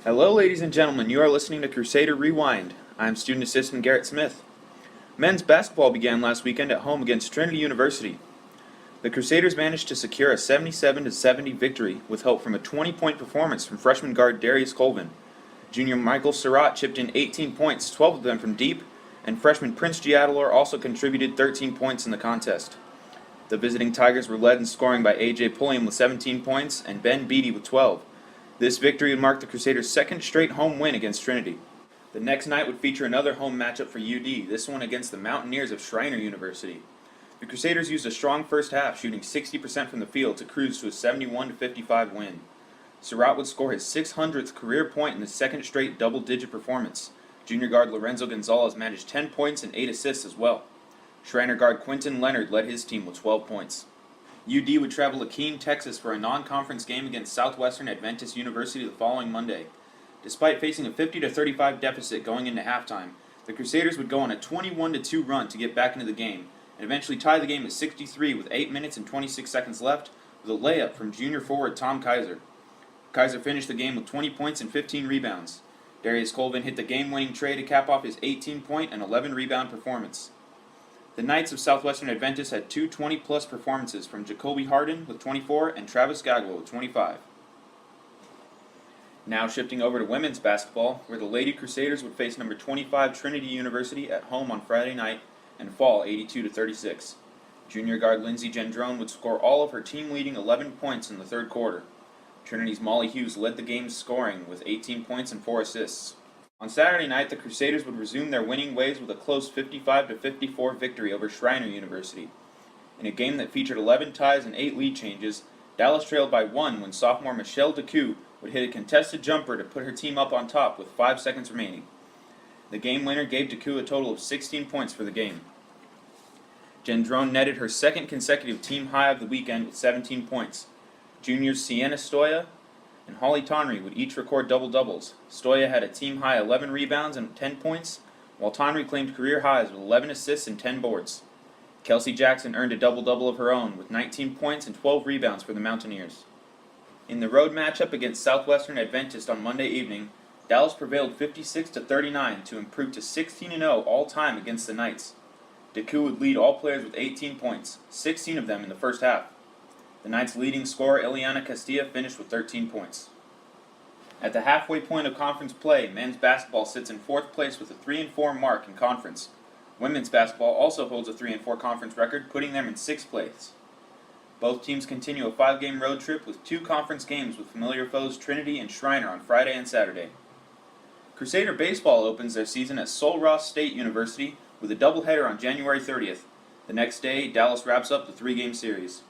Hello, ladies and gentlemen. You are listening to Crusader Rewind. I'm student assistant Garrett Smith. Men's basketball began last weekend at home against Trinity University. The Crusaders managed to secure a 77-70 victory with help from a 20-point performance from freshman guard Darius Colvin. Junior Michael Surratt chipped in 18 points, 12 of them from deep, and freshman Prince Giadalor also contributed 13 points in the contest. The visiting Tigers were led in scoring by A.J. Pulliam with 17 points and Ben Beatty with 12. This victory would mark the Crusaders' second straight home win against Trinity. The next night would feature another home matchup for UD, this one against the Mountaineers of Schreiner University. The Crusaders used a strong first half, shooting 60% from the field to cruise to a 71-55 win. Surratt would score his 600th career point in the second straight double-digit performance. Junior guard Lorenzo Gonzalez managed 10 points and 8 assists as well. Schreiner guard Quentin Leonard led his team with 12 points. UD would travel to Keene, Texas for a non-conference game against Southwestern Adventist University the following Monday. Despite facing a 50-35 deficit going into halftime, the Crusaders would go on a 21-2 run to get back into the game, and eventually tie the game at 63 with 8 minutes and 26 seconds left with a layup from junior forward Tom Kaiser. Kaiser finished the game with 20 points and 15 rebounds. Darius Colvin hit the game-winning tray to cap off his 18-point and 11-rebound performance. The Knights of Southwestern Adventist had two 20-plus performances from Jacoby Harden with 24 and Travis Gagwell with 25. Now shifting over to women's basketball, where the Lady Crusaders would face number 25 Trinity University at home on Friday night and fall 82-36. Junior guard Lindsey Gendrone would score all of her team-leading 11 points in the third quarter. Trinity's Molly Hughes led the game's scoring with 18 points and 4 assists. On Saturday night, the Crusaders would resume their winning ways with a close 55-54 victory over Schreiner University. In a game that featured 11 ties and 8 lead changes, Dallas trailed by 1 when sophomore Michelle DeCoux would hit a contested jumper to put her team up on top with 5 seconds remaining. The game winner gave DeCoux a total of 16 points for the game. Gendrone netted her second consecutive team high of the weekend with 17 points. Juniors Sienna Stoya and Holly Tonry would each record double-doubles. Stoya had a team-high 11 rebounds and 10 points, while Tonry claimed career highs with 11 assists and 10 boards. Kelsey Jackson earned a double-double of her own with 19 points and 12 rebounds for the Mountaineers. In the road matchup against Southwestern Adventist on Monday evening, Dallas prevailed 56-39 to improve to 16-0 all-time against the Knights. DeCoux would lead all players with 18 points, 16 of them in the first half. The Knights' leading scorer, Eliana Castilla, finished with 13 points. At the halfway point of conference play, men's basketball sits in 4th place with a 3-4 mark in conference. Women's basketball also holds a 3-4 conference record, putting them in 6th place. Both teams continue a 5-game road trip with 2 conference games with familiar foes Trinity and Schreiner on Friday and Saturday. Crusader baseball opens their season at Sul Ross State University with a doubleheader on January 30th. The next day, Dallas wraps up the 3-game series.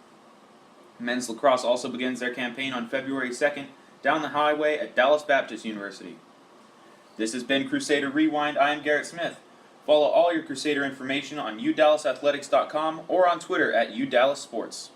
Men's lacrosse also begins their campaign on February 2nd down the highway at Dallas Baptist University. This has been Crusader Rewind. I am Garrett Smith. Follow all your Crusader information on udallasathletics.com or on Twitter at udallassports.